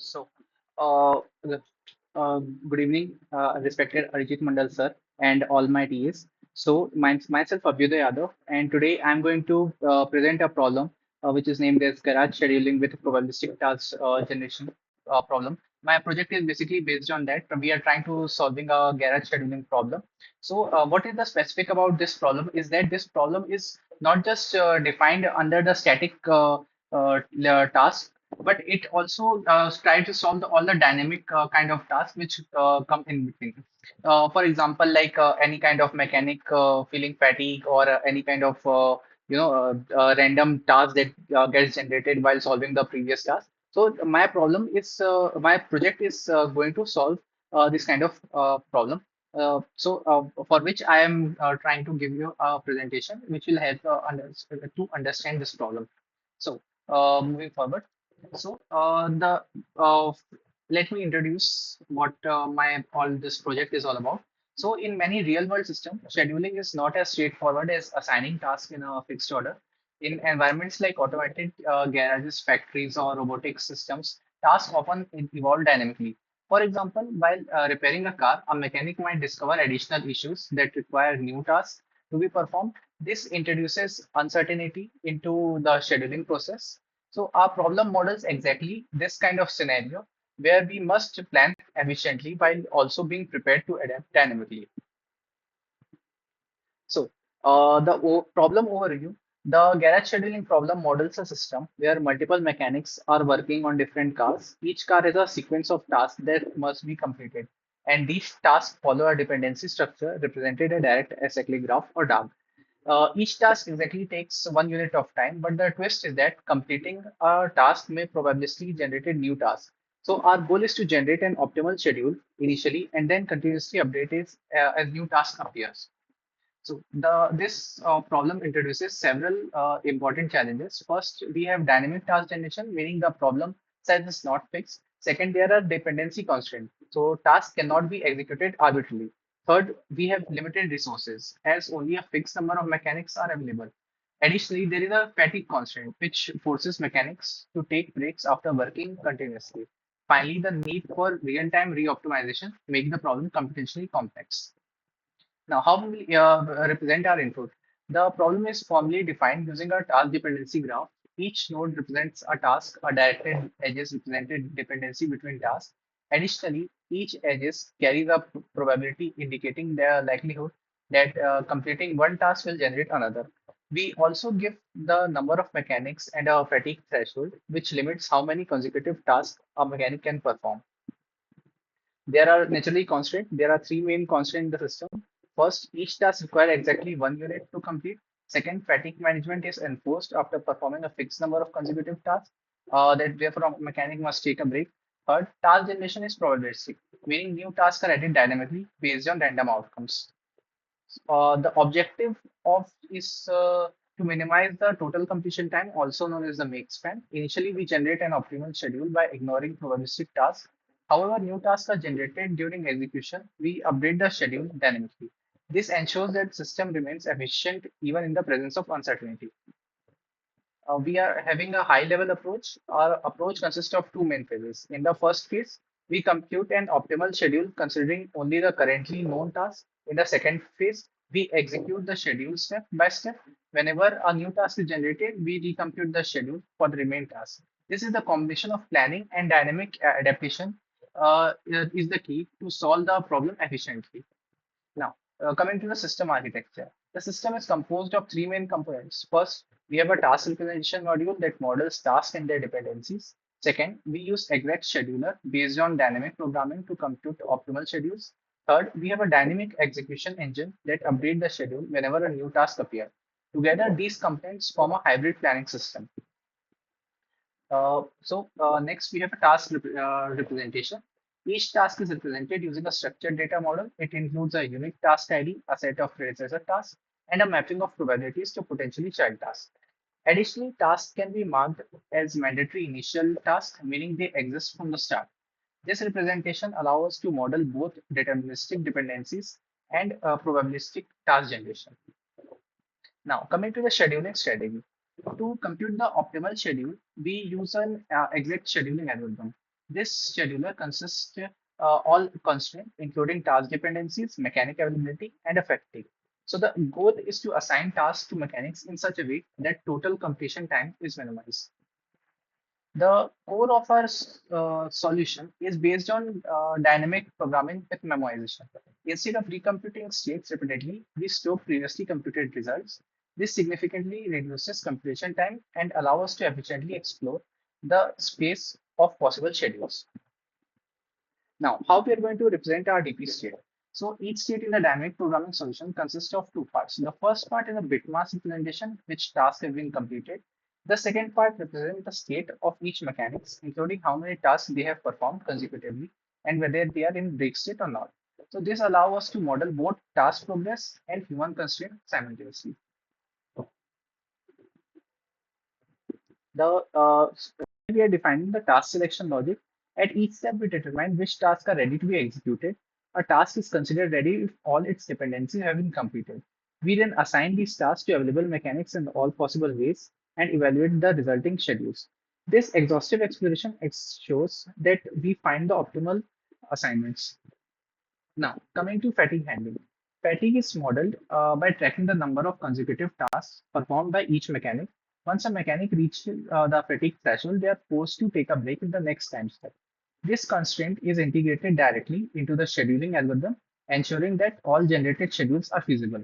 So, uh, the- Good evening, respected Arijit Mandal sir and all my TAs. Myself Abhyuday Yadav, and today I'm going to present a problem which is named as garage scheduling with probabilistic task generation problem. My project is basically based on that. We are trying to solving a garage scheduling problem. What is the specific about this problem is that this problem is not just defined under the static task, but it also try to solve all the dynamic kind of tasks which come in between. For example, like any kind of mechanic feeling fatigue or any kind of random task that gets generated while solving the previous task. So my project is going to solve this kind of problem. For which I am trying to give you a presentation which will help to understand this problem. So, moving forward, the let me introduce what my all this project is all about. So, in many real-world systems, scheduling is not as straightforward as assigning tasks in a fixed order. In environments like automated garages, factories, or robotic systems, tasks often evolve dynamically. For example, while repairing a car, a mechanic might discover additional issues that require new tasks to be performed. This introduces uncertainty into the scheduling process. So our problem models exactly this kind of scenario where we must plan efficiently while also being prepared to adapt dynamically. So, problem overview. The garage scheduling problem models a system where multiple mechanics are working on different cars. Each car has a sequence of tasks that must be completed, and these tasks follow a dependency structure represented a direct acyclic graph or DAG. Each task exactly takes 1 unit of time, but the twist is that completing a task may probabilistically generate a new task. So our goal is to generate an optimal schedule initially and then continuously update it as new task appears. So the this problem introduces several important challenges. First, we have dynamic task generation, meaning the problem size is not fixed. Second, there are dependency constraints, so tasks cannot be executed arbitrarily. Third, we have limited resources, as only a fixed number of mechanics are available. Additionally, there is a fatigue constraint, which forces mechanics to take breaks after working continuously. Finally, the need for real-time re-optimization make the problem computationally complex. Now, how will we represent our input? The problem is formally defined using a task dependency graph. Each node represents a task, a directed edges represented dependency between tasks. Additionally, each edges carries a probability indicating the likelihood that completing one task will generate another. We also give the number of mechanics and a fatigue threshold, which limits how many consecutive tasks a mechanic can perform. There are naturally constraints. There are three main constraints in the system. First, each task requires exactly 1 unit to complete. Second, fatigue management is enforced after performing a fixed number of consecutive tasks. That therefore a mechanic must take a break. Third, task generation is probabilistic, meaning new tasks are added dynamically based on random outcomes. The objective of is to minimize the total completion time, also known as the make span. Initially, we generate an optimal schedule by ignoring probabilistic tasks. However, new tasks are generated during execution. We update the schedule dynamically. This ensures that system remains efficient even in the presence of uncertainty. We are having a high level approach. Our approach consists of two main phases. In the first phase, we compute an optimal schedule considering only the currently known tasks. In the second phase, we execute the schedule step by step. Whenever a new task is generated, we recompute the schedule for the remaining tasks. This is the combination of planning and dynamic adaptation is the key to solve the problem efficiently. Now, coming to the system architecture, the system is composed of three main components. First, we have a task representation module that models tasks and their dependencies. Second, we use exact scheduler based on dynamic programming to compute optimal schedules. Third, we have a dynamic execution engine that updates the schedule whenever a new task appears. Together, these components form a hybrid planning system. Next we have a representation. Each task is represented using a structured data model. It includes a unique task ID, a set of predecessor tasks, and a mapping of probabilities to potentially child tasks. Additionally, tasks can be marked as mandatory initial tasks, meaning they exist from the start. This representation allows us to model both deterministic dependencies and probabilistic task generation. Now, coming to the scheduling strategy. To compute the optimal schedule, we use an exact scheduling algorithm. This scheduler consists all constraints, including task dependencies, mechanic availability, and a fatigue. So the goal is to assign tasks to mechanics in such a way that total completion time is minimized. The core of our solution is based on dynamic programming with memoization. Instead of recomputing states repeatedly, we store previously computed results. This significantly reduces completion time and allows us to efficiently explore the space of possible schedules. Now, how we are going to represent our DP state? So each state in the dynamic programming solution consists of two parts. The first part is a bitmass representation, which tasks have been completed. The second part represents the state of each mechanics, including how many tasks they have performed consecutively and whether they are in break state or not. So this allows us to model both task progress and human constraint simultaneously. We are defining the task selection logic. At each step, we determine which tasks are ready to be executed. A task is considered ready if all its dependencies have been completed. We then assign these tasks to available mechanics in all possible ways and evaluate the resulting schedules. This exhaustive exploration shows that we find the optimal assignments. Now, coming to fatigue handling. Fatigue is modeled by tracking the number of consecutive tasks performed by each mechanic. Once a mechanic reaches the fatigue threshold, they are forced to take a break in the next time step. This constraint is integrated directly into the scheduling algorithm, ensuring that all generated schedules are feasible.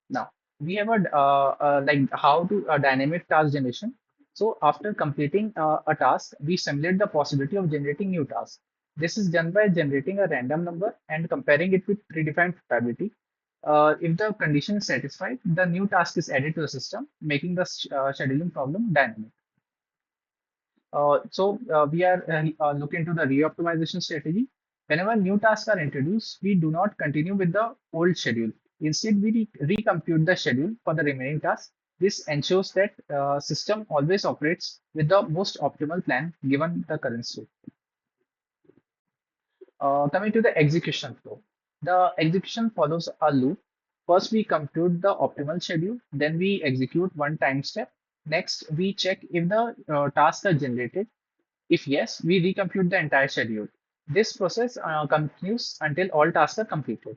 Now, we have like how to dynamic task generation. So after completing a task, we simulate the possibility of generating new tasks. This is done by generating a random number and comparing it with predefined probability. If the condition is satisfied, the new task is added to the system, making the scheduling problem dynamic. We are look into the re-optimization strategy. Whenever new tasks are introduced, we do not continue with the old schedule. Instead, we recompute the schedule for the remaining tasks. This ensures that system always operates with the most optimal plan given the current state. Coming to the execution flow, the execution follows a loop. First, we compute the optimal schedule, then we execute one time step. Next, we check if the tasks are generated. If yes, we recompute the entire schedule. This process continues until all tasks are completed.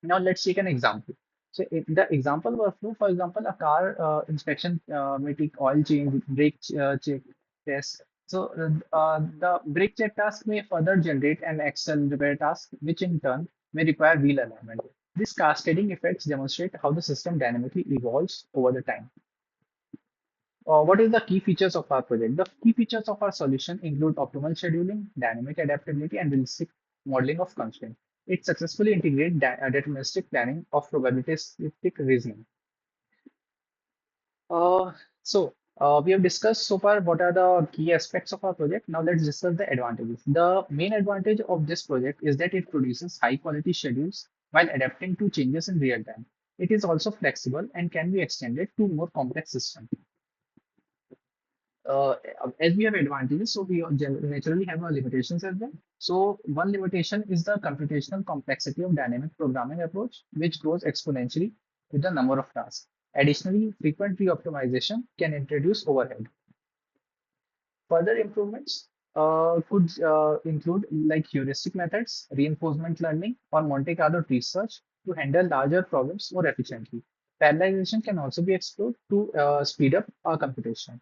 Now let's take an example. So in the example workflow, for example, a car inspection may take oil change, brake check test. So the brake check task may further generate an axle repair task, which in turn may require wheel alignment. These cascading effects demonstrate how the system dynamically evolves over the time. What is the key features of our project? The key features of our solution include optimal scheduling, dynamic adaptability, and realistic modeling of constraints. It successfully integrates deterministic planning of probabilistic reasoning. Uh, we have discussed so far what are the key aspects of our project. Now let's discuss the advantages. The main advantage of this project is that it produces high quality schedules while adapting to changes in real time. It is also flexible and can be extended to more complex systems. uh, as we have advantages, so we naturally have our limitations as well. So one limitation is the computational complexity of dynamic programming approach, which grows exponentially with the number of tasks. Additionally, frequent re-optimization can introduce overhead. Further improvements could include like heuristic methods, reinforcement learning, or Monte Carlo research to handle larger problems more efficiently. Parallelization can also be explored to speed up our computation.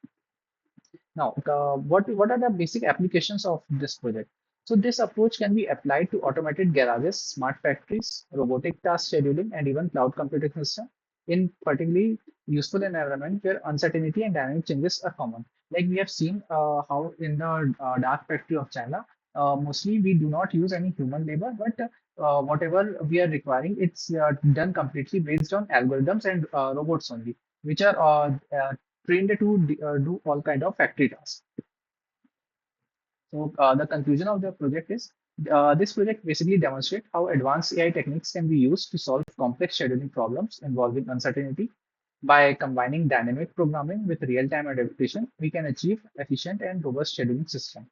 Now, what are the basic applications of this project? So this approach can be applied to automated garages, smart factories, robotic task scheduling, and even cloud computing system in particularly useful environment where uncertainty and dynamic changes are common. Like we have seen how in the dark factory of China, mostly we do not use any human labor, but whatever we are requiring, it's done completely based on algorithms and robots only, which are trained to do all kind of factory tasks. So the conclusion of the project is this project basically demonstrates how advanced AI techniques can be used to solve complex scheduling problems involving uncertainty. By combining dynamic programming with real-time adaptation, we can achieve efficient and robust scheduling system.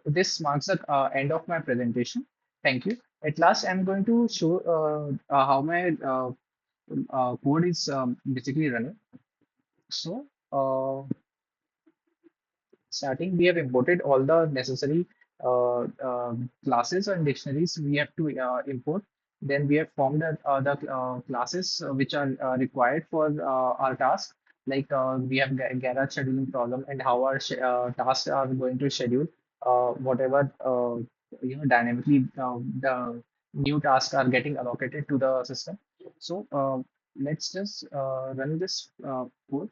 This marks the end of my presentation. Thank you. At last, I'm going to show how my code is basically running. So, starting, we have imported all the necessary classes and dictionaries we have to import. Then we have formed the classes which are required for our task. Like we have Garage scheduling problem and how our tasks are going to schedule whatever dynamically the new tasks are getting allocated to the system. So let's just run this code.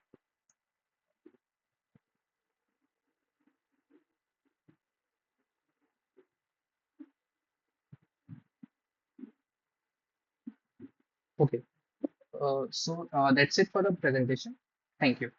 Okay. So that's it for the presentation. Thank you.